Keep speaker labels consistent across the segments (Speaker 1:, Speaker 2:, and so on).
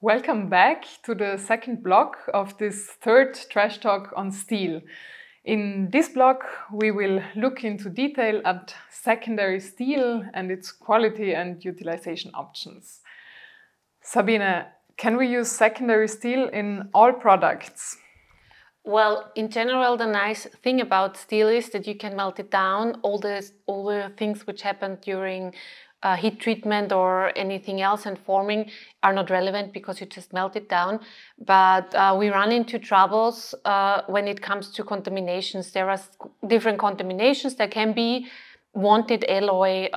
Speaker 1: Welcome back to the second block of this third trash talk on steel. In this block, we will look into detail at secondary steel and its quality and utilization options. Sabine, can we use secondary steel in all products?
Speaker 2: Well, in general, the nice thing about steel is that you can melt it down. All the things which happen during heat treatment or anything else and forming are not relevant because you just melt it down. But we run into troubles when it comes to contaminations. There are different contaminations. There can be wanted alloy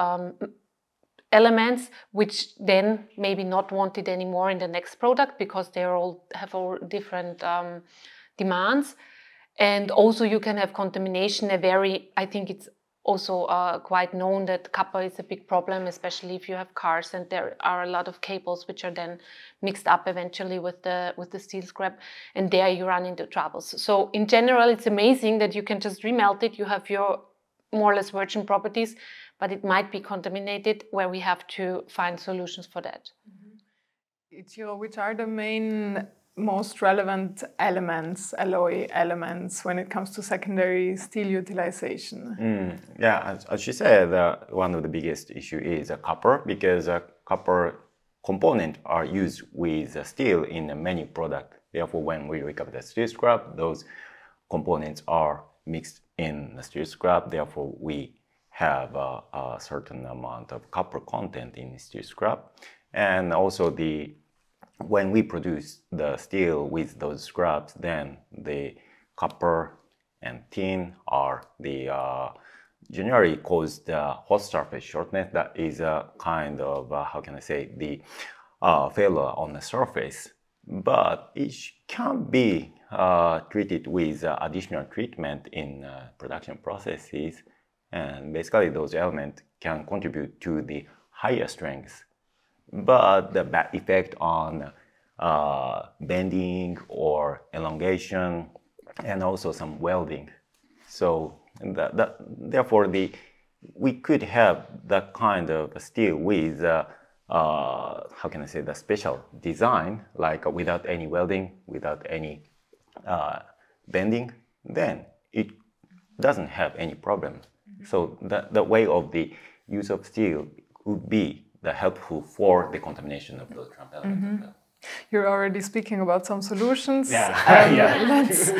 Speaker 2: elements which then maybe not wanted anymore in the next product because they have all different demands. And also you can have contamination, I think it's also quite known that copper is a big problem, especially if you have cars and there are a lot of cables which are then mixed up eventually with the steel scrap, and there you run into troubles. So in general, it's amazing that you can just remelt it, you have your more or less virgin properties, but it might be contaminated where we have to find solutions for that.
Speaker 1: Ichiro, which are the most relevant elements, alloy elements, when it comes to secondary steel utilization?
Speaker 3: Yeah, as she said, one of the biggest issue is copper, because copper components are used with steel in many products. Therefore, when we recover the steel scrap, those components are mixed in the steel scrap. Therefore, we have a certain amount of copper content in steel scrap. And also when we produce the steel with those scraps, then the copper and tin are generally cause the hot surface shortness. That is a kind of, how can I say, the failure on the surface. But it can be treated with additional treatment in production processes. And basically those elements can contribute to the higher strength. But the bad effect on bending or elongation, and also some welding. So therefore, we could have that kind of steel with how can I say, the special design, like without any welding, without any bending, then it doesn't have any problem. So the way of the use of steel would be helpful for the contamination of those trap elements.
Speaker 1: You're already speaking about some solutions.
Speaker 3: Yeah.
Speaker 1: Let's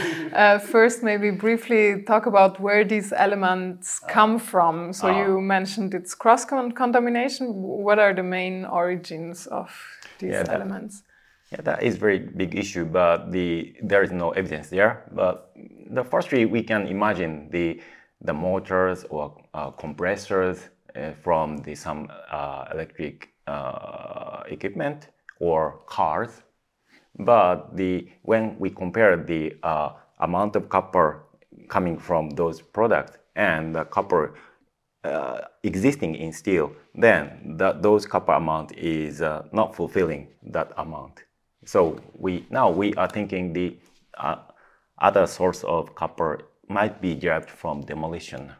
Speaker 1: first maybe briefly talk about where these elements come from. So you mentioned it's cross-contamination. What are the main origins of these elements?
Speaker 3: That is a very big issue, but there is no evidence there. But firstly, we can imagine the motors or compressors from some electric equipment or cars. But when we compare the amount of copper coming from those products and the copper existing in steel, then those copper amount is not fulfilling that amount. So now we are thinking the other source of copper might be derived from demolition,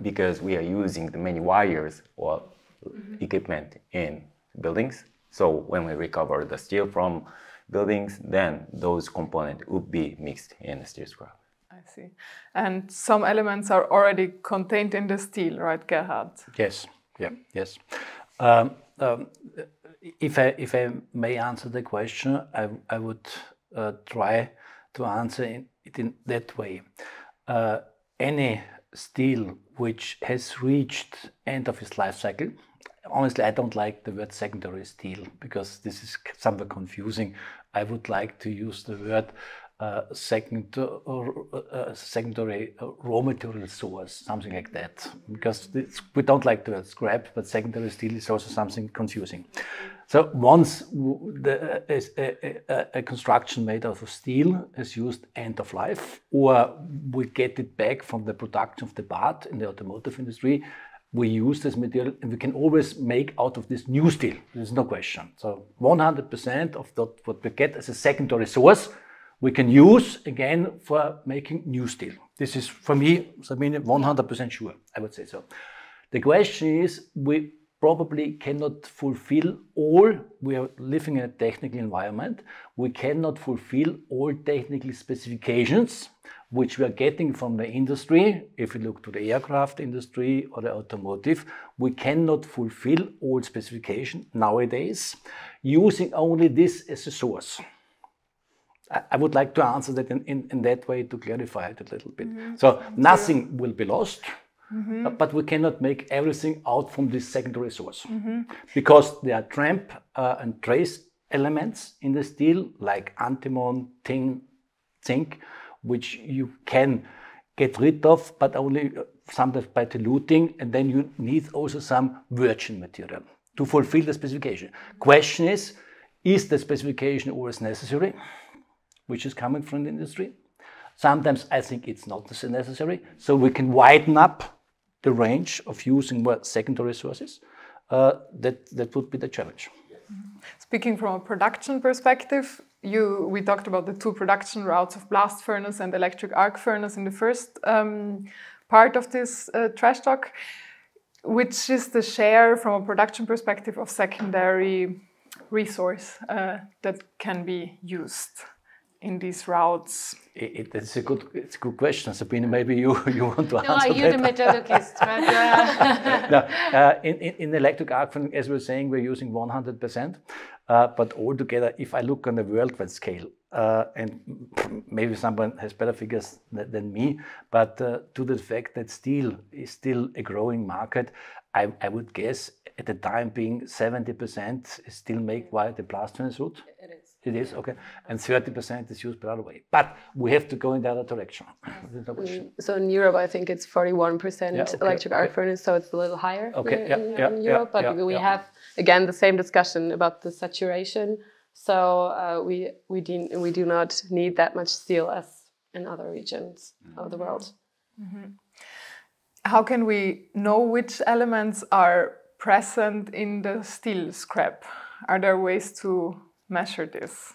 Speaker 3: because we are using the many wires or equipment in buildings. So when we recover the steel from buildings, then those components would be mixed in the steel scrap.
Speaker 1: I see. And some elements are already contained in the steel, right, Gerhard?
Speaker 4: Yes. Yeah. Yes. If I may answer the question, I would try to answer it in that way. Any steel which has reached end of its life cycle, honestly, I don't like the word secondary steel because this is somewhat confusing. I would like to use the word secondary raw material source, something like that, because we don't like the word scrap, but secondary steel is also something confusing. So once a construction made out of steel is used end of life, or we get it back from the production of the part in the automotive industry, we use this material and we can always make out of this new steel. There's no question. So 100% of what we get as a secondary source, we can use again for making new steel. This is, for me, Sabine, 100% sure, I would say so. The question is, probably cannot fulfill all, we are living in a technical environment, we cannot fulfill all technical specifications which we are getting from the industry. If we look to the aircraft industry or the automotive, we cannot fulfill all specifications nowadays using only this as a source. I would like to answer that in that way to clarify it a little bit. So nothing will be lost. But we cannot make everything out from this secondary source because there are tramp and trace elements in the steel like antimony, tin, zinc, which you can get rid of, but only sometimes by diluting, and then you need also some virgin material to fulfill the specification. Question is the specification always necessary, which is coming from the industry? Sometimes I think it's not necessary, so we can widen up the range of using more secondary sources. That would be the challenge.
Speaker 1: Speaking from a production perspective, we talked about the two production routes of blast furnace and electric arc furnace in the first part of this trash talk. Which is the share from a production perspective of secondary resource that can be used in these routes?
Speaker 4: It's a good question, Sabine. Maybe you want to answer
Speaker 2: that. No, you're the metallurgist, right?
Speaker 4: No, in electric arc furnace, as we were saying, we're using 100%. But altogether, if I look on the worldwide scale, and maybe someone has better figures than me, but to the fact that steel is still a growing market, I would guess at the time being 70% is still made via the blast furnace route.
Speaker 2: It is.
Speaker 4: It is, okay. And 30% is used by other way. But we have to go in the other direction.
Speaker 5: So in Europe, I think it's 41% electric arc furnace, so it's a little higher in Europe. But we have, again, the same discussion about the saturation. So we do not need that much steel as in other regions of the world.
Speaker 1: How can we know which elements are present in the steel scrap? Are there ways to measure this?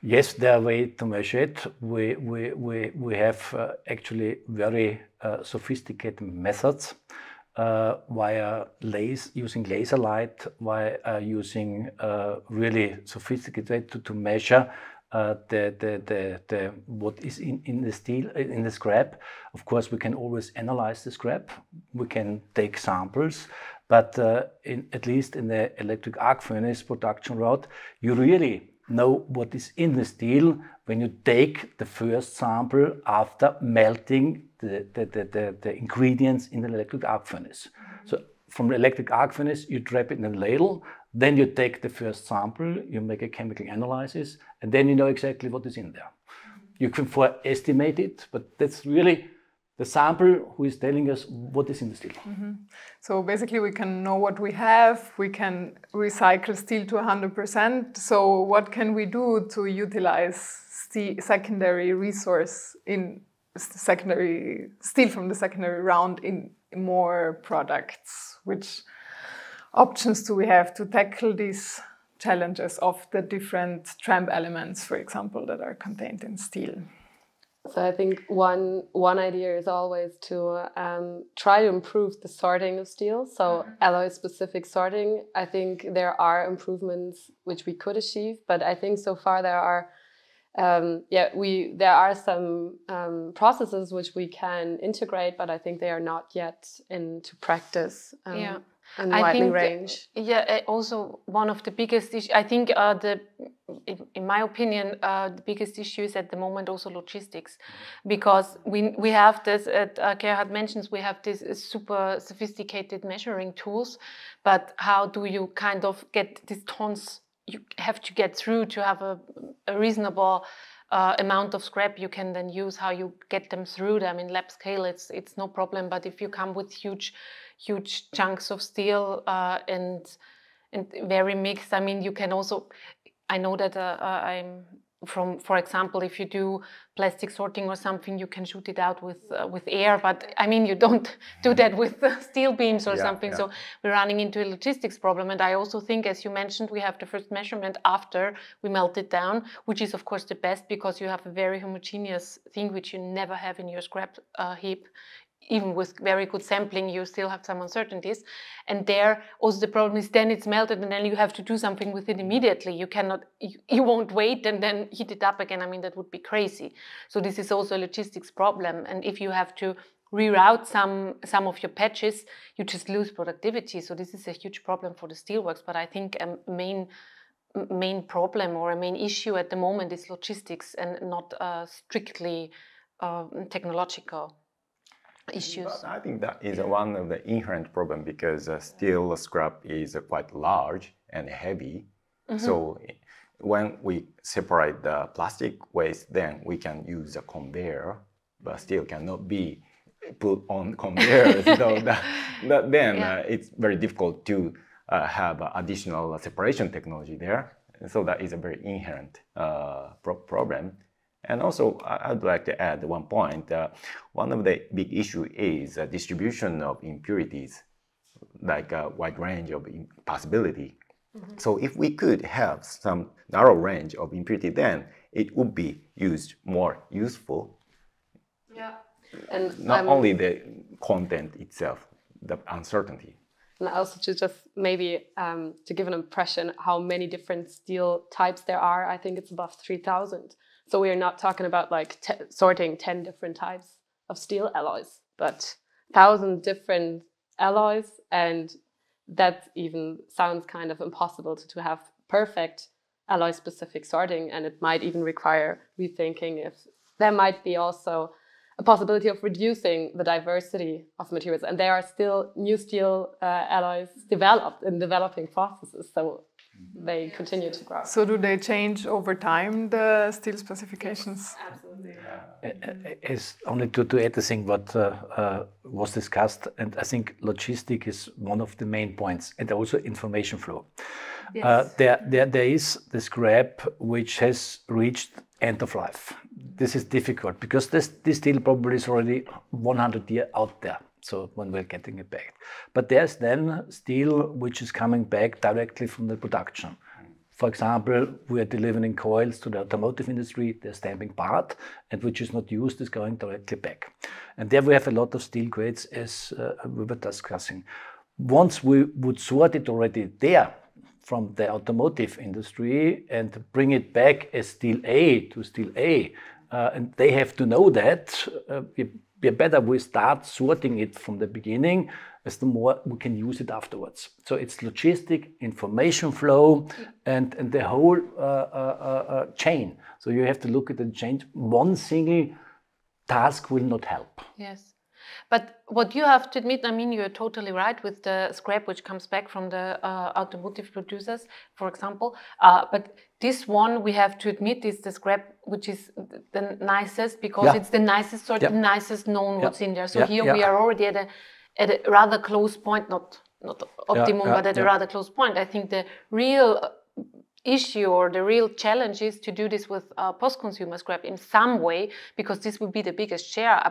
Speaker 4: Yes, there are ways to measure it. We have actually very sophisticated methods via using laser light, via using really sophisticated way to measure what is in the steel, in the scrap. Of course, we can always analyze the scrap. We can take samples, but at least in the electric arc furnace production route, you really know what is in the steel when you take the first sample after melting the ingredients in the electric arc furnace. So from the electric arc furnace, you trap it in a ladle, then you take the first sample, you make a chemical analysis, and then you know exactly what is in there. You can estimate it, but that's really the sample who is telling us what is in the steel.
Speaker 1: So basically we can know what we have, we can recycle steel to 100%. So what can we do to utilize secondary resource in secondary steel from the secondary round in more products? Which options do we have to tackle these challenges of the different tramp elements, for example, that are contained in steel?
Speaker 5: So I think one idea is always to try to improve the sorting of steel. So alloy-specific sorting, I think there are improvements which we could achieve, but I think so far there are there are some processes which we can integrate, but I think they are not yet into practice. And widely range.
Speaker 2: Also one of the biggest issues, I think in my opinion, the biggest issue is at the moment also logistics, because we have this, Gerhard mentions, we have these super sophisticated measuring tools, but how do you kind of get these tons you have to get through to have a reasonable amount of scrap you can then use, how you get them through them in lab scale, it's no problem, but if you come with huge chunks of steel and very mixed, I mean, you can also, I know that for example, if you do plastic sorting or something, you can shoot it out with air, but I mean, you don't do that with steel beams or something. So we're running into a logistics problem. And I also think, as you mentioned, we have the first measurement after we melt it down, which is of course the best because you have a very homogeneous thing which you never have in your scrap heap. even with very good sampling, you still have some uncertainties. And there also the problem is then it's melted and then you have to do something with it immediately. You cannot, you won't wait and then heat it up again. I mean, that would be crazy. So this is also a logistics problem. And if you have to reroute some of your patches, you just lose productivity. So this is a huge problem for the steelworks. But I think a main problem or a main issue at the moment is logistics and not strictly technological issues.
Speaker 3: But I think that is one of the inherent problem because steel scrap is quite large and heavy. So when we separate the plastic waste, then we can use a conveyor, but steel cannot be put on conveyors. So it's very difficult to have additional separation technology there. So that is a very inherent problem. And also, I'd like to add one point. One of the big issues is distribution of impurities, like a wide range of possibility. So if we could have some narrow range of impurity, then it would be used more useful.
Speaker 5: Yeah. And
Speaker 3: not only the content itself, the uncertainty.
Speaker 5: And also to just maybe to give an impression how many different steel types there are, I think it's above 3,000. So we are not talking about like sorting 10 different types of steel alloys, but 1,000 different alloys. And that even sounds kind of impossible to have perfect alloy-specific sorting. And it might even require rethinking if there might be also a possibility of reducing the diversity of materials. And there are still new steel alloys developed in developing processes. So they continue to grow.
Speaker 1: So do they change over time, the steel specifications?
Speaker 5: Absolutely.
Speaker 4: As only to add the thing what was discussed, and I think logistic is one of the main points, and also information flow.
Speaker 2: Yes.
Speaker 4: There is the scrap which has reached end of life. This is difficult because this steel probably is already 100 years out there. So when we're getting it back. But there's then steel which is coming back directly from the production. For example, we are delivering coils to the automotive industry, the stamping part, and which is not used is going directly back. And there we have a lot of steel grades as we were discussing. Once we would sort it already there from the automotive industry and bring it back as steel A to steel A, and they have to know that, better we start sorting it from the beginning, as the more we can use it afterwards. So it's logistic, information flow, and the whole chain. So you have to look at the chain. One single task will not help.
Speaker 2: Yes. But what you have to admit, I mean, you're totally right with the scrap which comes back from the automotive producers, for example. But this one, we have to admit, is the scrap which is the nicest because it's the nicest sort, the nicest known what's in there. So here we are already at a rather close point, not optimum, but at a rather close point. I think the real issue or the real challenge is to do this with post-consumer scrap in some way, because this will be the biggest share.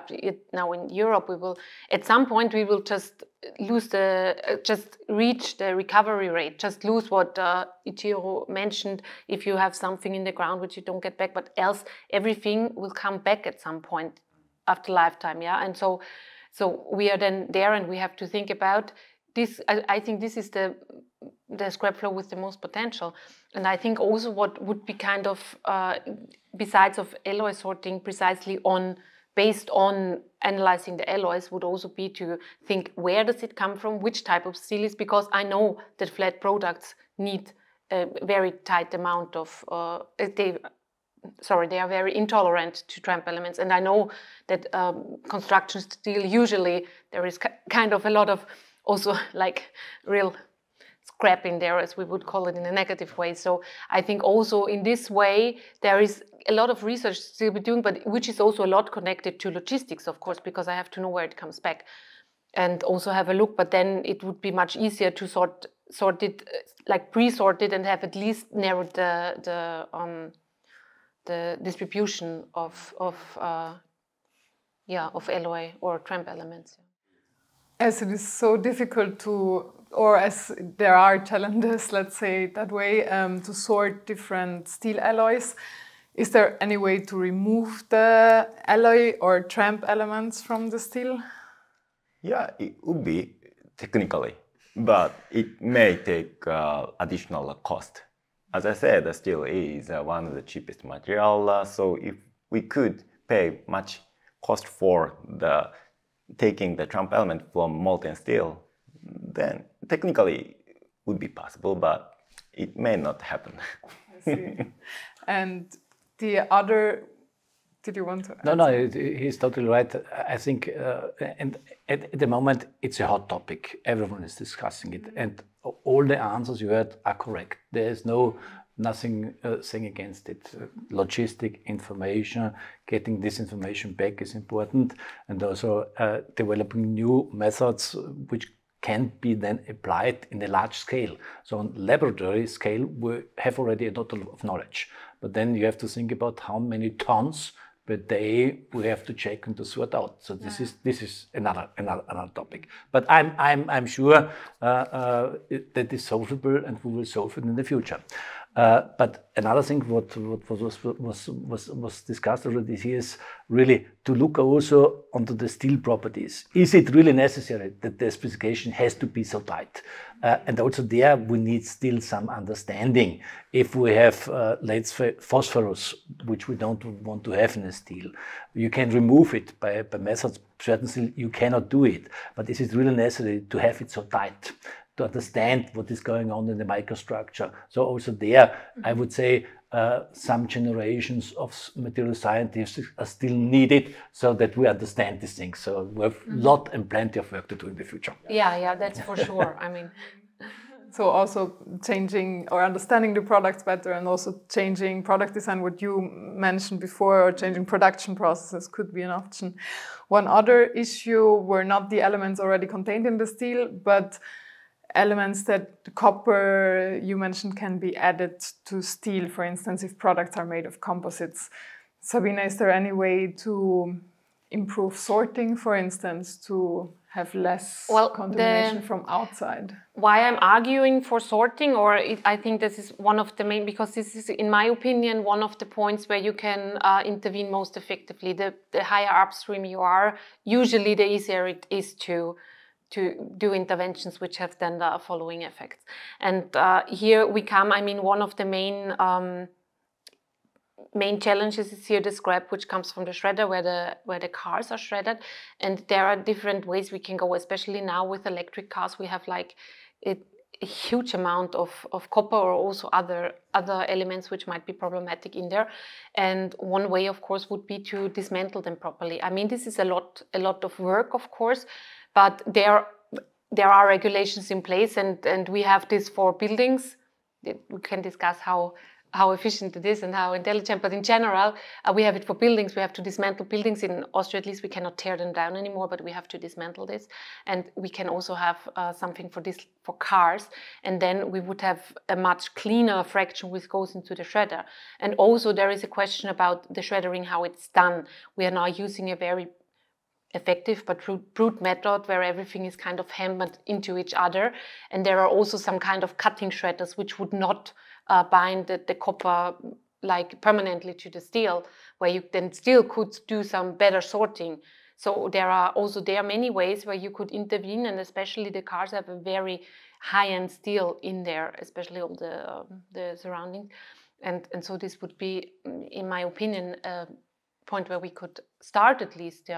Speaker 2: Now in Europe, we will at some point we will just lose just reach the recovery rate, just lose what Ichiro mentioned. If you have something in the ground which you don't get back, but else everything will come back at some point after lifetime. And so we are then there, and we have to think about this. I think this is the scrap flow with the most potential. And I think also what would be kind of, besides of alloy sorting precisely based on analyzing the alloys, would also be to think, where does it come from, which type of steel is, because I know that flat products need a very tight amount of, they are very intolerant to tramp elements. And I know that construction steel, usually there is kind of a lot of also like real scrap in there, as we would call it in a negative way. So I think also in this way there is a lot of research still be doing, but which is also a lot connected to logistics, of course, because I have to know where it comes back and also have a look. But then it would be much easier to sort it, like pre-sort it, and have at least narrowed the distribution of alloy or tramp elements.
Speaker 1: As it is so difficult to, or as there are challenges, let's say that way, to sort different steel alloys, is there any way to remove the alloy or tramp elements from the steel?
Speaker 3: Yeah, it would be technically, but it may take additional cost. As I said, steel is one of the cheapest material, so if we could pay much cost for taking the trump element from molten steel, then technically it would be possible, but it may not happen.
Speaker 1: I see. And the other, did you want to add?
Speaker 4: No, he's totally right. I think, and at the moment, it's a hot topic. Everyone is discussing it, and all the answers you heard are correct. There is nothing saying against it. Logistic information, getting this information back is important, and also developing new methods which can be then applied in a large scale. So on laboratory scale, we have already a lot of knowledge, but then you have to think about how many tons per day we have to check and to sort out. So this is another topic. But I'm sure that is solvable, and we will solve it in the future. But another thing what was discussed already here is really to look also onto the steel properties. Is it really necessary that the specification has to be so tight? And also there we need still some understanding. If we have, let's say, phosphorus, which we don't want to have in a steel, you can remove it by methods. Certain steel you cannot do it. But is it really necessary to have it so tight? To understand what is going on in the microstructure. So also there, I would say some generations of material scientists are still needed so that we understand these things. So we have a lot and plenty of work to do in the future.
Speaker 2: Yeah, that's for sure. I mean,
Speaker 1: so also changing or understanding the products better, and also changing product design, what you mentioned before, or changing production processes could be an option. One other issue were not the elements already contained in the steel, but elements that the copper you mentioned can be added to steel, for instance, if products are made of composites. Sabina, is there any way to improve sorting, for instance, to have less contamination from outside?
Speaker 2: Why I'm arguing for sorting, I think this is one of the main, because this is, in my opinion, one of the points where you can intervene most effectively. The higher upstream you are, usually the easier it is to do interventions which have then the following effects. And here we come, I mean, one of the main challenges is here the scrap which comes from the shredder where the cars are shredded. And there are different ways we can go, especially now with electric cars. We have like a huge amount of copper, or also other elements which might be problematic in there. And one way, of course, would be to dismantle them properly. I mean, this is a lot of work, of course, but there are regulations in place, and we have this for buildings. We can discuss how efficient it is and how intelligent, but in general, we have it for buildings. We have to dismantle buildings. In Austria, at least, we cannot tear them down anymore, but we have to dismantle this. And we can also have something for this for cars, and then we would have a much cleaner fraction which goes into the shredder. And also there is a question about the shreddering, how it's done. We are now using a very effective but brute method where everything is kind of hammered into each other, and there are also some kind of cutting shredders which would not bind the copper like permanently to the steel, where you then still could do some better sorting. So there are many ways where you could intervene, and especially the cars have a very high-end steel in there, especially all the surroundings, and so this would be, in my opinion, a point where we could start at least.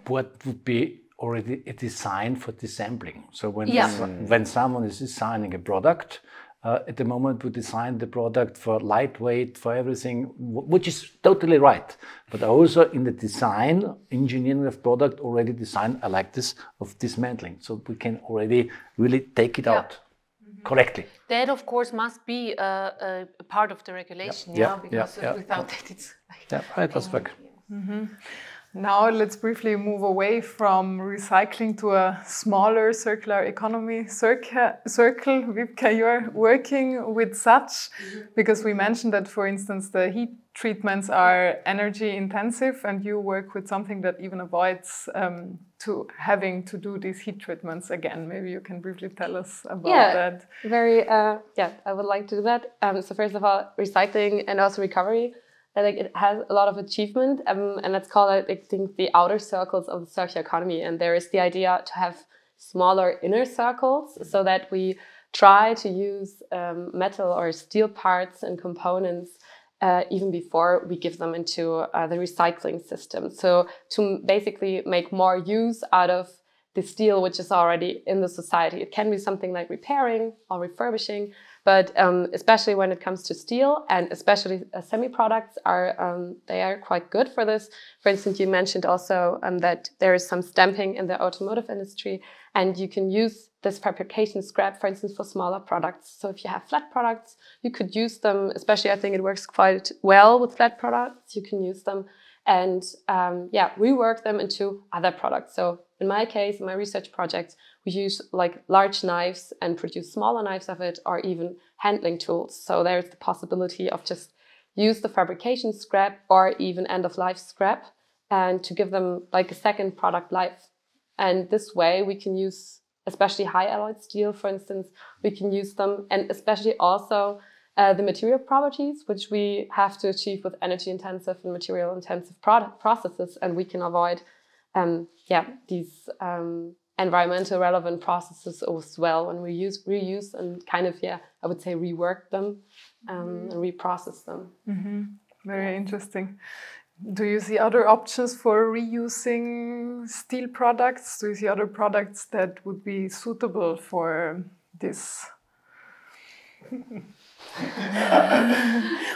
Speaker 4: What would be already a design for disassembling? So when someone is designing a product, at the moment we design the product for lightweight, for everything, which is totally right. But also in the design, engineering of product already design like this of dismantling. So we can already really take it out correctly.
Speaker 2: That, of course, must be a part of the regulation, because without that it's...
Speaker 4: It does work.
Speaker 1: Now let's briefly move away from recycling to a smaller circular economy circle. VIRWa, you're working with such, because we mentioned that, for instance, the heat treatments are energy intensive, and you work with something that even avoids to having to do these heat treatments again. Maybe you can briefly tell us about that.
Speaker 5: I would like to do that. So first of all, recycling and also recovery. like it has a lot of achievement, and let's call it, I think, the outer circles of the circular economy. And there is the idea to have smaller inner circles so that we try to use metal or steel parts and components even before we give them into the recycling system. So to basically make more use out of the steel which is already in the society. It can be something like repairing or refurbishing, but especially when it comes to steel, and especially semi-products they are quite good for this. For instance, you mentioned also that there is some stamping in the automotive industry, and you can use this fabrication scrap, for instance, for smaller products. So if you have flat products, you could use them, especially I think it works quite well with flat products. You can use them and rework them into other products. So in my case, in my research projects, we use like large knives and produce smaller knives of it, or even handling tools. So there's the possibility of just use the fabrication scrap or even end-of-life scrap and to give them like a second product life. And this way we can use, especially high alloyed steel, for instance, we can use them, and especially also the material properties, which we have to achieve with energy-intensive and material-intensive processes, and we can avoid these environmental relevant processes as well when we reuse and kind of, I would say rework them and reprocess them.
Speaker 1: Mm-hmm. Very interesting. Do you see other options for reusing steel products? Do you see other products that would be suitable for this?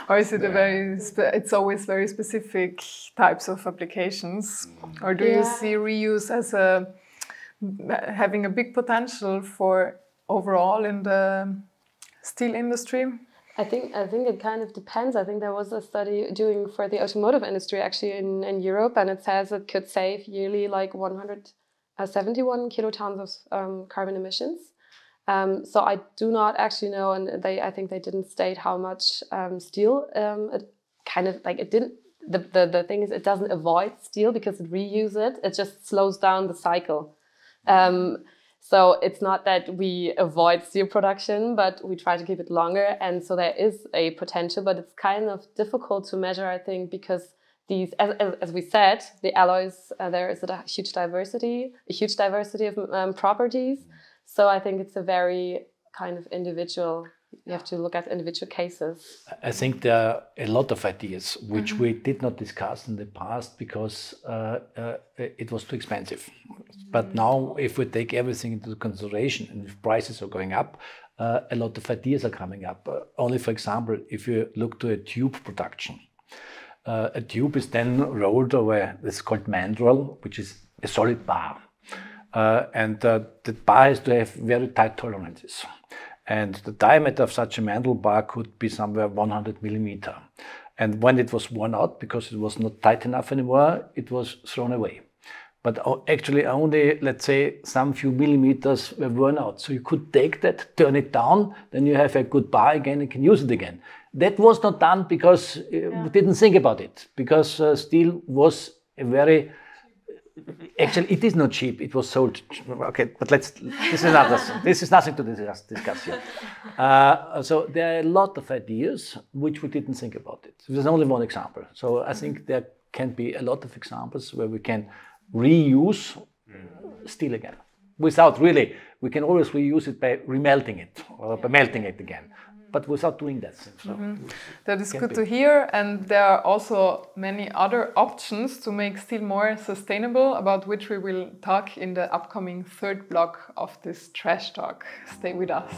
Speaker 1: Or is it it's always very specific types of applications? Or do you see reuse as having a big potential for overall in the steel industry?
Speaker 5: I think it kind of depends. I think there was a study doing for the automotive industry actually in Europe, and it says it could save yearly like 171 kilotons of carbon emissions. So I do not actually know, and I think they didn't state how much steel it kind of like it didn't. The thing is, it doesn't avoid steel because it reuses it. It just slows down the cycle. So it's not that we avoid steel production, but we try to keep it longer. And so there is a potential, but it's kind of difficult to measure, I think, because these, as we said, the alloys, there is a huge diversity of properties. So I think it's a very kind of individual, you have to look at individual cases.
Speaker 4: I think there are a lot of ideas which we did not discuss in the past because it was too expensive. But now if we take everything into consideration and if prices are going up, a lot of ideas are coming up. Only for example, if you look to a tube production, a tube is then rolled over, it's called mandrel, which is a solid bar. And the bar has to have very tight tolerances. And the diameter of such a mandrel bar could be somewhere 100 millimeter. And when it was worn out, because it was not tight enough anymore, it was thrown away. But actually only, let's say, some few millimeters were worn out. So you could take that, turn it down, then you have a good bar again and can use it again. That was not done because we didn't think about it. Because steel was a very... Actually, it is not cheap. It was sold. Okay, but this is nothing to discuss here. So there are a lot of ideas which we didn't think about it. There's only one example. So I think there can be a lot of examples where we can reuse steel again. Without really, we can always reuse it by remelting it or by melting it again. But without doing that. So
Speaker 1: that is good to hear, and there are also many other options to make steel more sustainable, about which we will talk in the upcoming third block of this Trash Talk. Stay with us.